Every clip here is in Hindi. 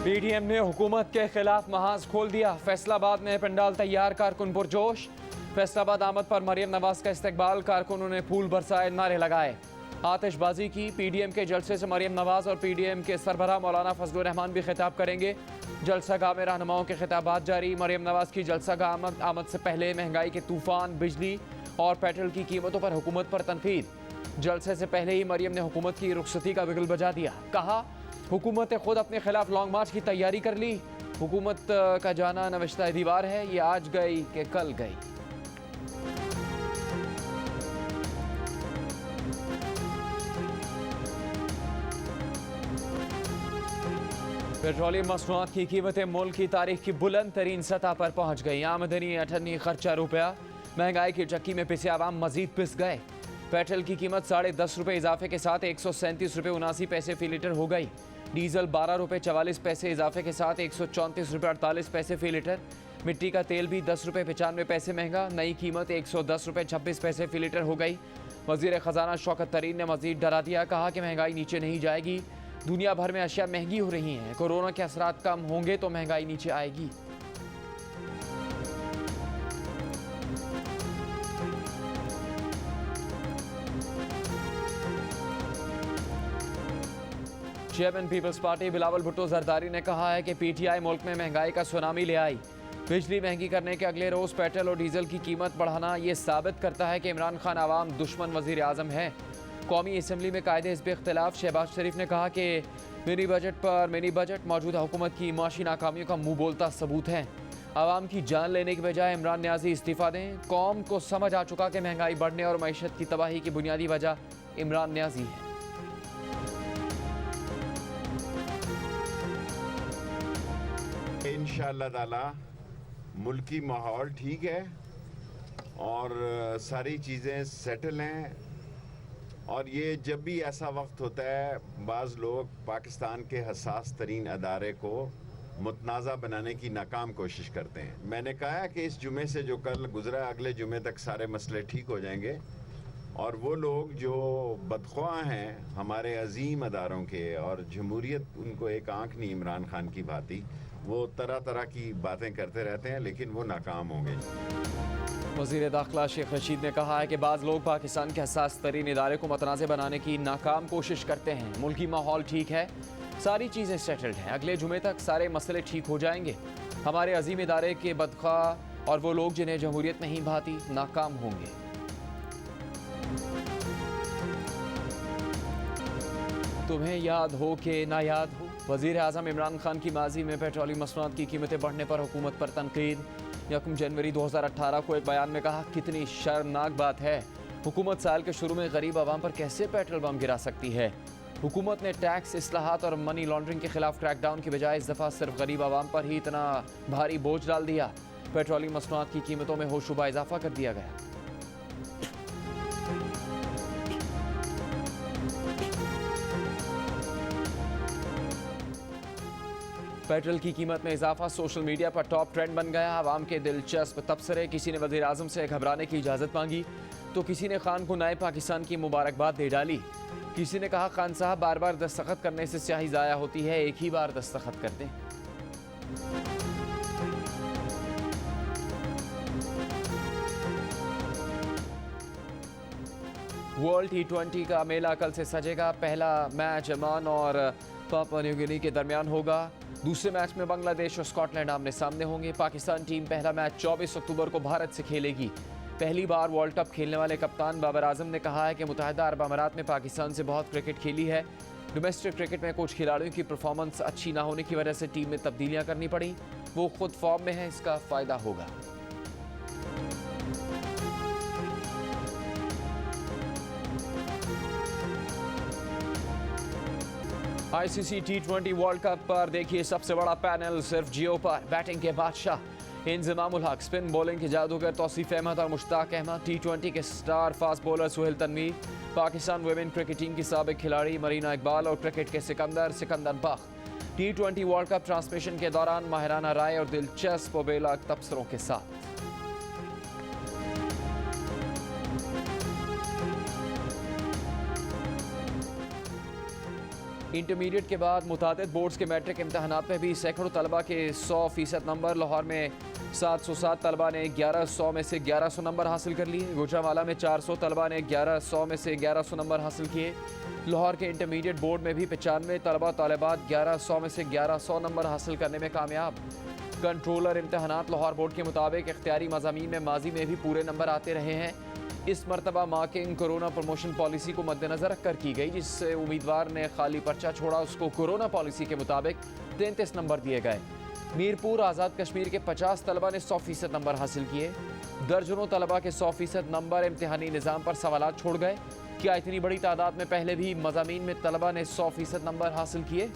पीडीएम ने हुकूमत के खिलाफ महाज खोल दिया। फैसलाबाद में पंडाल तैयार, कारकुन पुरजोश। फैसलाबाद आमद पर मरियम नवाज का इस्तकबाल, कारकुनों ने फूल बरसाए, नारे लगाए, आतिशबाजी की। पीडीएम के जलसे से मरियम नवाज और पीडीएम के सरबराह मौलाना फजलुर रहमान भी खिताब करेंगे। जलसागाह में रहनुमाओं के खिताबात जारी। मरियम नवाज की जलसागाह आमद से पहले महंगाई के तूफान, बिजली और पेट्रोल की कीमतों पर हुकूमत पर तनकीद। जलसे से पहले ही मरियम ने हुकूमत की रुखसती का बिगुल बजा दिया। कहा, हुकूमत ने खुद अपने खिलाफ लॉन्ग मार्च की तैयारी कर ली। हुकूमत का जाना नविश्ता दीवार है, ये आज गई कि कल गई। पेट्रोलियम मसनूआत की कीमतें मुल्क की तारीख की बुलंद तरीन सतह पर पहुंच गई। आमदनी अठन्नी, खर्चा रुपया। महंगाई की चक्की में पिसे आवाम मजीद पिस गए। पेट्रोल की कीमत 10.5 रुपये इजाफे के साथ 137 रुपये 79 पैसे फी लीटर हो गई। डीजल 12 रुपये 44 पैसे इजाफे के साथ 134 रुपये 48 पैसे फी लीटर। मिट्टी का तेल भी 10 रुपये 95 पैसे महंगा। नई कीमत 110 रुपये 26 पैसे फी लीटर हो गई। वजीर खजाना शौकत तरीन ने मजीद डरा दिया। कहा कि महंगाई नीचे नहीं जाएगी। दुनिया भर में अशिया महंगी हो रही हैं। कोरोना के असरात कम होंगे तो महंगाई नीचे आएगी। Chairman People's Party Bilawal Bhutto Zardari ने कहा है कि पीटीआई मुल्क में महंगाई का सुनामी ले आई। बिजली महंगी करने के अगले रोज पेट्रोल और डीजल की कीमत बढ़ाना ये साबित करता है कि इमरान खान आवाम दुश्मन वजीर आजम है। कौमी असम्बली में कायदे हिज़्ब इख्तिलाफ शहबाज शरीफ ने कहा कि मिनी बजट मौजूदा हुकूमत की माशी नाकामियों का मुंह बोलता सबूत है। आवाम की जान लेने के बजाय इमरान न्याजी इस्तीफा दें। कौम को समझ आ चुका कि महंगाई बढ़ने और मईशत की तबाही की बुनियादी वजह इमरान न्याजी है। इंशाअल्लाह ताला मुल्की माहौल ठीक है और सारी चीज़ें सेटल हैं। और ये जब भी ऐसा वक्त होता है, बाज़ लोग पाकिस्तान के हसास तरीन अदारे को मुतनाज़ा बनाने की नाकाम कोशिश करते हैं। मैंने कहा कि इस जुमे से जो कल गुजरा, अगले जुमे तक सारे मसले ठीक हो जाएंगे। और वो लोग जो बदख्वाह हैं हमारे अजीम अदारों के, और जमहूरियत उनको एक आंख नहीं इमरान खान की भांति, वो तरह तरह की बातें करते रहते हैं, लेकिन वो नाकाम होंगे। वज़ीर दाखिला शेख रशीद ने कहा है कि बाज़ लोग पाकिस्तान के हसास तरीन इदारे को मतनाज़ बनाने की नाकाम कोशिश करते हैं। मुल्की माहौल ठीक है, सारी चीज़ें सेटल्ड हैं। अगले जुमे तक सारे मसले ठीक हो जाएंगे। हमारे अजीम इदारे के बदख्वाह और वो लोग जिन्हें जमहूरियत नहीं भाती नाकाम होंगे। तुम्हें याद हो कि ना याद हो, वज़ीर आज़म इमरान खान की माजी में पेट्रोलियम मसनूआत की कीमतें बढ़ने पर हुकूमत पर तनकीद। 1 जनवरी 2018 को एक बयान में कहा, कितनी शर्मनाक बात है, हुकूमत साल के शुरू में गरीब आवाम पर कैसे पेट्रोल बम गिरा सकती है। हुकूमत ने टैक्स, इस्लाहात और मनी लॉन्ड्रिंग के खिलाफ क्रैकडाउन की बजाय इस दफ़ा सिर्फ गरीब आवाम पर ही इतना भारी बोझ डाल दिया। पेट्रोलियम मसनूआत की कीमतों में होशुबा इजाफा कर दिया गया। पेट्रोल की कीमत में इजाफा सोशल मीडिया पर टॉप ट्रेंड बन गया। आवाम के दिलचस्प तबसरे। किसी ने वज़ीर आज़म से घबराने की इजाज़त मांगी तो किसी ने खान को नए पाकिस्तान की मुबारकबाद दे डाली। किसी ने कहा, खान साहब बार बार दस्तखत करने से स्याही ज़ाया होती है, एक ही बार दस्तखत कर दें। वर्ल्ड T20 का मेला कल से सजेगा। पहला मैच ओमान और पापुआ न्यू गिनी के दरमियान होगा। दूसरे मैच में बांग्लादेश और स्कॉटलैंड आमने सामने होंगे। पाकिस्तान टीम पहला मैच 24 अक्टूबर को भारत से खेलेगी। पहली बार वर्ल्ड कप खेलने वाले कप्तान बाबर आजम ने कहा है कि मुत्तहिदा अरब अमारात में पाकिस्तान से बहुत क्रिकेट खेली है। डोमेस्टिक क्रिकेट में कुछ खिलाड़ियों की परफॉर्मेंस अच्छी ना होने की वजह से टीम में तब्दीलियां करनी पड़ी। वो खुद फॉर्म में है, इसका फ़ायदा होगा। ICC T20 वर्ल्ड कप पर देखिए सबसे बड़ा पैनल सिर्फ जियो पर। बैटिंग के बादशाह इंजमामुल हक, स्पिन बॉलिंग के जादूगर तौसीफ अहमद और मुश्ताक अहमद, T20 के star fast bowler Sohail Tanvir, Pakistan women cricket team की साबिक खिलाड़ी मरीना इकबाल और क्रिकेट के Sikandar Bakht. T20 world cup transmission के दौरान माहिराना राय और दिलचस्प व बेलाग तबसरों के साथ। इंटरमीडिएट के बाद मुतादिद बोर्ड्स के मैट्रिक इम्तहानात में भी सैकड़ों तलबा के 100% नंबर। लाहौर में 707 तलबा ने 1100 में से 1100 नंबर हासिल कर लिए। गुजरांवाला में 400 तलबा ने 1100 में से 1100 नंबर हासिल किए। लाहौर के इंटरमीडिएट बोर्ड में भी 95 तलबा तालिबात 1100 में से 1100 नंबर हासिल करने में कामयाब। कंट्रोलर इम्तहानात लाहौर बोर्ड के मुताबिक इख्तियारी मज़ामीन में माजी में भी पूरे नंबर आते रहे हैं। इस मरतबा मार्किंग कोरोना प्रमोशन पॉलिसी को मद्देनजर रखकर की गई, जिससे उम्मीदवार ने खाली पर्चा छोड़ा उसको कोरोना पॉलिसी के मुताबिक 33 नंबर दिए गए। मीरपुर आज़ाद कश्मीर के 50 तलबा ने 100% नंबर हासिल किए। दर्जनों तलबा के 100% नंबर इम्तिहानी निज़ाम पर सवालात छोड़ गए। क्या इतनी बड़ी तादाद में पहले भी मज़ामीन में तलबा ने 100% नंबर हासिल किए?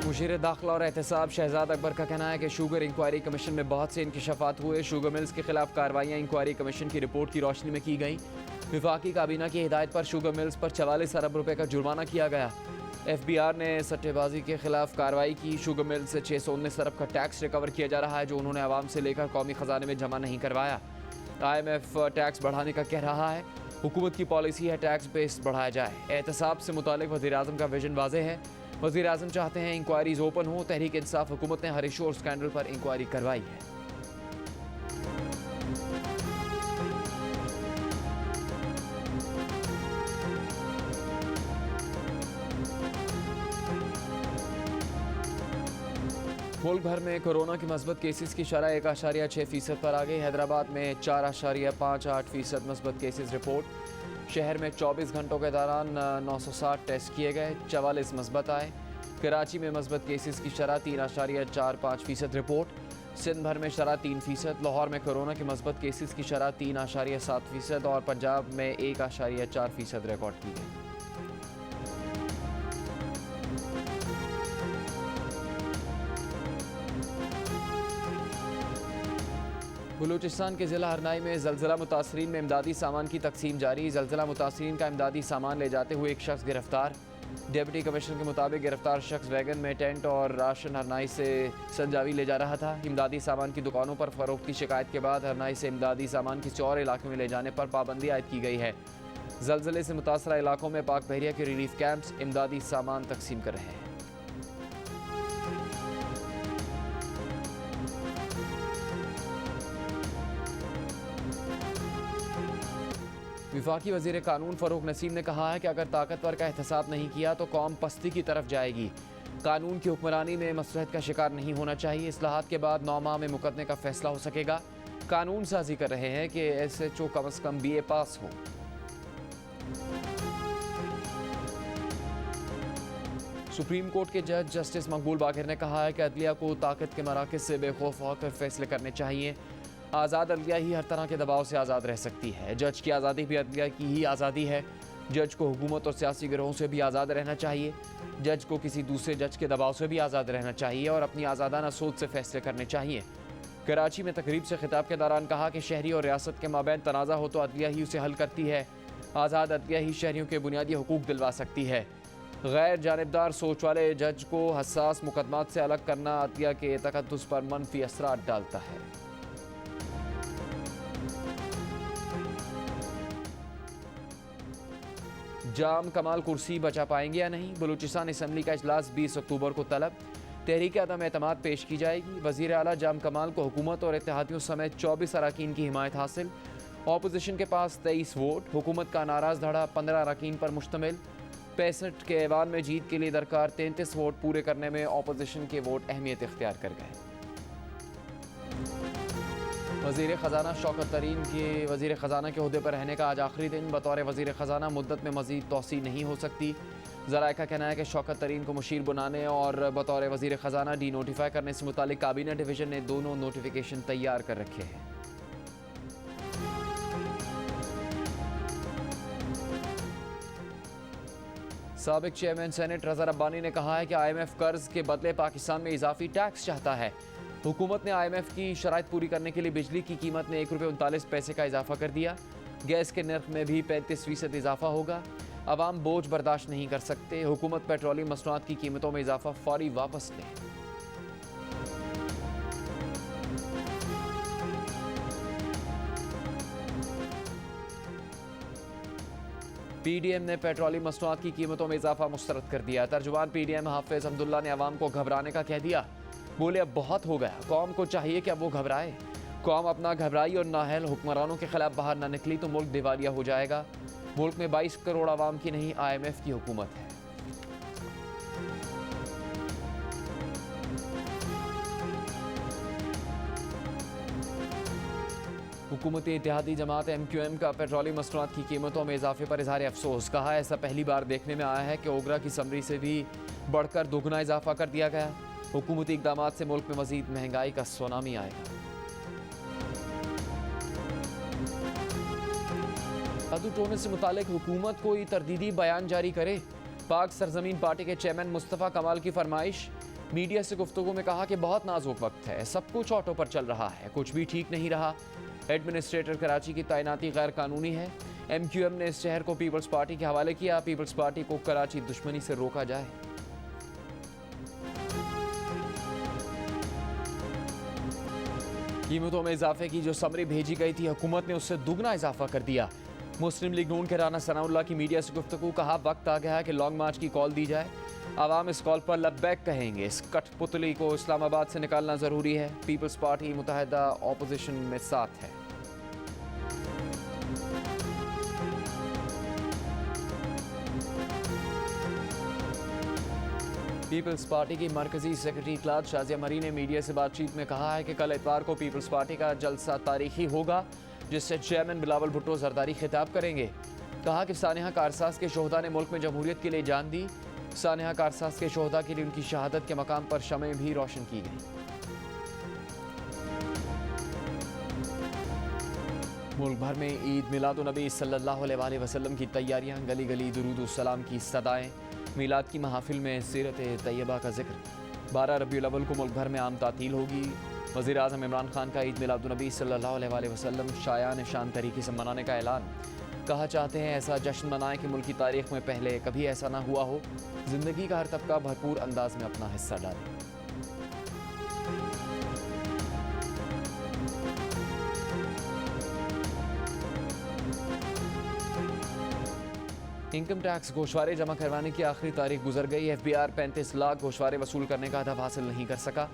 मुशीर दाखिला और एहतसाब शहजाद अकबर का कहना है कि शुगर इंक्वायरी कमीशन में बहुत से इंकशाफात हुए। शुगर मिल्स के खिलाफ कार्रवाइयाँ इंक्वायरी कमीशन की रिपोर्ट की रोशनी में की गई। विफाकी काबीना की हिदायत पर शुगर मिल्स पर 44 अरब रुपए का जुर्माना किया गया। FBI ने सट्टेबाजी के खिलाफ कार्रवाई की। शुगर मिल से 619 अरब का टैक्स रिकवर किया जा रहा है, जो उन्होंने आवाम से लेकर कौमी खजाने में जमा नहीं करवाया। IMF टैक्स बढ़ाने का कह रहा है। हुकूमत की पॉलिसी है टैक्स बेस बढ़ाया जाए। एहतसाब से मुतालिक वज़ीर-ए-आज़म का विजन वाज़ेह है। वज़ीर-ए-आज़म चाहते हैं इंक्वायरीज ओपन हो। तहरीक इंसाफ हुकूमत ने हर इशू और स्कैंडल पर इंक्वायरी करवाई है। मुल्क भर में कोरोना के मस्बत केसेस की शरह 1.6% पर आ गई। हैदराबाद में 4.58% मस्बत केसेस रिपोर्ट। शहर में 24 घंटों के दौरान 960 टेस्ट किए गए, 44 मस्बत आए। कराची में मस्बत केसेस की शरह 3.45% रिपोर्ट। सिंध भर में शरह 3%। लाहौर में कोरोना के मस्बत केसेस की शरह 3.7% और पंजाब में 1.4% रिकॉर्ड की गई। बलूचिस्तान के ज़िला हरनाई में ज़लज़ला मुतासरीन में इमदादी सामान की तकसीम जारी। ज़लज़ला मुतासरीन का इमदादी सामान ले जाते हुए एक शख्स गिरफ्तार। डिप्टी कमिश्नर के मुताबिक गिरफ्तार शख्स वैगन में टेंट और राशन हरनाई से संजावी ले जा रहा था। इमदादी सामान की दुकानों पर फ़रोख्त की शिकायत के बाद हरनाई से इमदादी सामान किसी और इलाके में ले जाने पर पाबंदी आयद की गई है। ज़लज़ले से मुतासरा इलाकों में पाक बहरिया के रिलीफ कैंप्स इमदादी सामान तकसीम कर रहे हैं। विफाकी वज़ीर कानून फ़रूक नसीम ने कहा है कि अगर ताकतवर का एहतसाब नहीं किया तो कौम पस्ती की तरफ जाएगी। कानून की हुक्मरानी में मसलहत का शिकार नहीं होना चाहिए। इस्लाहात के बाद 9 माह में मुकदमे का फैसला हो सकेगा। कानून साजी कर रहे हैं कि SHO कम अज़ कम BA पास हो। सुप्रीम कोर्ट के जज जस्टिस मकबूल बाकर ने कहा है कि अदलिया को ताकत के मराकज़ से बेखौफ होकर फैसले करने चाहिए। आज़ाद अदलिया ही हर तरह के दबाव से आज़ाद रह सकती है। जज की आज़ादी भी अदलिया की ही आज़ादी है। जज को हुकूमत और सियासी गिरोहों से भी आज़ाद रहना चाहिए। जज को किसी दूसरे जज के दबाव से भी आज़ाद रहना चाहिए और अपनी आज़ादाना सोच से फैसले करने चाहिए। कराची में तकरीब से खिताब के दौरान कहा कि शहरी और रियासत के माबैन तनाज़ा हो तो अदलिया ही उसे हल करती है। आज़ाद अदलिया ही शहरियों के बुनियादी हुकूक दिलवा सकती है। गैर जानिबदार सोच वाले जज को हसास मुकदमात से अलग करना अदलिया के तकद्दुस पर मनफी असरात डालता है। जाम कमाल कुर्सी बचा पाएंगे या नहीं? बलूचिस्तान असम्बली का इजलास 20 अक्टूबर को तलब। तहरीक अदम एतमाद पेश की जाएगी। वज़ीर आला जाम कमाल को हुकूमत और इत्तेहादियों समेत 24 अरकान की हिमायत हासिल। अपोजिशन के पास 23 वोट। हुकूमत का नाराज़ धड़ा 15 अरकान पर मुश्तमिल। 65 के ऐवान में जीत के लिए दरकार 33 वोट पूरे करने में अपोजिशन के वोट अहमियत इख्तियार कर गए। वज़ीर ख़जाना शौकत तरीन के वज़ीर ख़जाना के ओहदे पर रहने का आज आखिरी दिन। बतौर वज़ीर ख़जाना मुद्दत में मज़ीद तोसी नहीं हो सकती। ज़राए का कहना है कि शौकत तरीन को मुशीर बनाने और बतौर वज़ीर ख़जाना डी नोटिफाई करने से मुतालिक काबीना डिवीज़न ने दोनों नोटिफिकेशन तैयार कर रखे हैं। साबिक चेयरमैन सेनेट रज़ा रब्बानी ने कहा है कि IMF कर्ज के बदले पाकिस्तान में इजाफी टैक्स चाहता है। हुकूमत ने IMF की शराइत पूरी करने के लिए बिजली की कीमत में ₹1.39 का इजाफा कर दिया। गैस के नर्ख में भी 35% इजाफा होगा। अवाम बोझ बर्दाश्त नहीं कर सकते। हुकूमत पेट्रोलियम मसनूआत की कीमतों में इजाफा फौरी वापस ले। पीडीएम ने पेट्रोलियम मसनूआत की कीमतों में इजाफा मुस्तरद कर दिया। तर्जुमान पीडीएम हाफिज अब्दुल्ला ने अवाम को घबराने का कह दिया। बोले अब बहुत हो गया, कौम को चाहिए कि अब वो घबराए। कौम अपना घबराई और नाहल हुक्मरानों के खिलाफ बाहर ना निकली तो मुल्क दिवालिया हो जाएगा। मुल्क में 22 करोड़ आवाम की नहीं, IMF की हुकूमत है। हुकूमती इत्तेहादी जमात MQM का पेट्रोलियम मसनूआत की कीमतों में इजाफे पर इजहार अफसोस। कहा ऐसा पहली बार देखने में आया है कि ओगरा की समरी से भी बढ़कर दोगुना इजाफा कर दिया गया। हुकूमती इकदामात से मुल्क में मजीद महंगाई का सुनामी आएगा। जादू टोने से मुतालिक हुकूमत कोई तरदीदी बयान जारी करे। पाक सरजमीन पार्टी के चेयरमैन मुस्तफ़ा कमाल की फरमाइश। मीडिया से गुफ्तगू में कहा कि बहुत नाजुक वक्त है, सब कुछ ऑटो पर चल रहा है, कुछ भी ठीक नहीं रहा। एडमिनिस्ट्रेटर कराची की तैनाती गैर कानूनी है। MQM ने इस शहर को पीपल्स पार्टी के हवाले किया। पीपल्स पार्टी को कराची दुश्मनी से रोका जाए। कीमतों में इजाफे की जो समरी भेजी गई थी, हुकूमत ने उससे दुगना इजाफा कर दिया। मुस्लिम लीग नून के राना सनाउल्लाह की मीडिया से गुफ्तगू। कहा वक्त आ गया है कि लॉन्ग मार्च की कॉल दी जाए। आवाम इस कॉल पर लब्बैक कहेंगे। इस कठपुतली को इस्लामाबाद से निकालना ज़रूरी है। पीपल्स पार्टी मुतहदा ऑपोजिशन में साथ है। पीपल्स पार्टी की मरकजी सेक्रेटरी इत्तलात शाजिया मरी ने मीडिया से बातचीत में कहा है कि कल इतवार को पीपल्स पार्टी का जलसा तारीखी होगा, जिससे चेयरमैन बिलावल भुट्टो जरदारी खिताब करेंगे। कहा कि सानिया कारसाज के शोहदा ने मुल्क में जमहूरियत के लिए जान दी। सानिया कारसाज के शोहदा के लिए उनकी शहादत के मकाम पर शमें भी रोशन की गई। मुल्क भर में ईद मिलादुन्नबी सल्लल्लाहु अलैहि वसल्लम की तैयारियां, गली गली दुरूद सलाम की सदाएं। मिलाद की महफिल में सीरत तैयबा का जिक्र। 12 रबीउल अव्वल को मुल्क भर में आम तातील होगी। वज़ीर आज़म इमरान खान का ईद मिलादुन्नबी सल्लल्लाहु अलैहि वसल्लम शायान शान तरीके से मनाने का ऐलान। कहा चाहते हैं ऐसा जश्न मनाएं कि मुल्क की तारीख में पहले कभी ऐसा ना हुआ हो। ज़िंदगी का हर तबका भरपूर अंदाज में अपना हिस्सा डाले। इनकम टैक्स गोशवारे जमा करवाने की आखिरी तारीख गुजर गई। FBR 35 लाख गोशवारे वसूल करने का हदफ हासिल नहीं कर सका।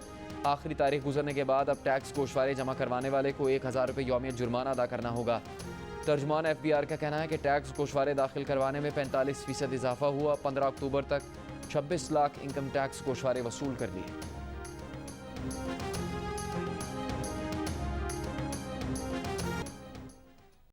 आखिरी तारीख गुजरने के बाद अब टैक्स गोशवारे जमा करवाने वाले को 1000 रुपये यौमियत जुर्माना अदा करना होगा। तर्जुमान FBR का कहना है कि टैक्स गोशवारे दाखिल करवाने में 45% इजाफा हुआ। 15 अक्टूबर तक 26 लाख इनकम टैक्स गोशवारे वसूल कर लिए।